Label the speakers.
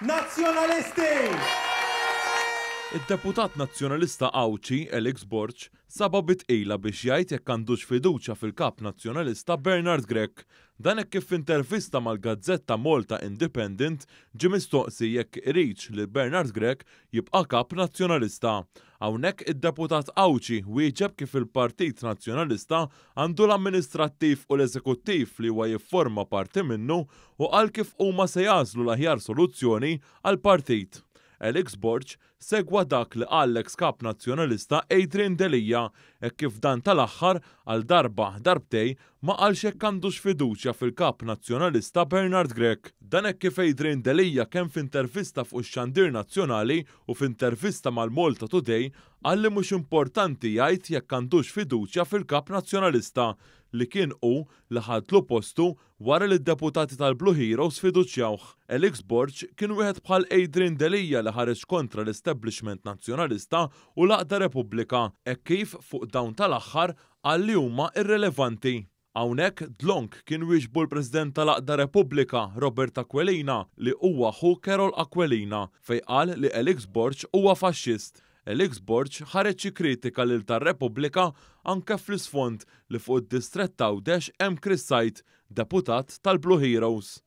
Speaker 1: Nazzjonalisti!
Speaker 2: Id-deputat nazzjonalista Awċi, Elix Borċ, saba bitqila biex jgħid jekk għandux fiduċja fil-kap nazzjonalista Bernard Grech. Dan hekk kif f'intervista mal-Gazzetta Malta Independent ġie mistoqsi jekk iridx li Bernard Grech jibqa' kap nazzjonalista. Hawnhekk id-deputat Awċi wieġeb kif il-Partit Nazzjonalista għandu l-amministrattiv u l-eżekuttiv li huwa jifforma parti minnu u qal kif huma se jażlu l-aħjar soluzzjoni għall-partit. Elix Borċ segwa dak li qal l-ex-kap nazzjonalista Adrian Delija hekk kif dan tal-aħħar għal darbtej ma qalx hekk għandux fiduċja fil-kap nazzjonalista Bernard Grech. Dan hekk kif Adrian Delija kemm f'intervista fuq ix-Xandir Nazzjonali u f'intervista mal-Malta Today qal li mhux importanti jgħid jekk għandux fiduċja fil-kap nazzjonalista li kien hu li ħadlu postu wara li d-deputati tal-Blue Heroes fiduċjawh. Elix Borċ kien wieħed bħal Adrian Delija li ħareġ kontra l-establishment nazzjonalista u l-Aqda Repubblika hekk kif fuq dawn tal-aħħar qal li huma irrelevanti. Hawnhekk dlonk kien wieġbu l-President tal-Aqda Repubblika Robert Aquilina li huwa ħu Carol Aquilina fejn qal li Elix Borċ huwa faxxist. Elix Borċ ħareġ kritika lil tar-Repubblika anke fl-isfond li fuq id-Distrett ta' Għawdex hemm Chris Sajt, deputat tal-Blue Heroes.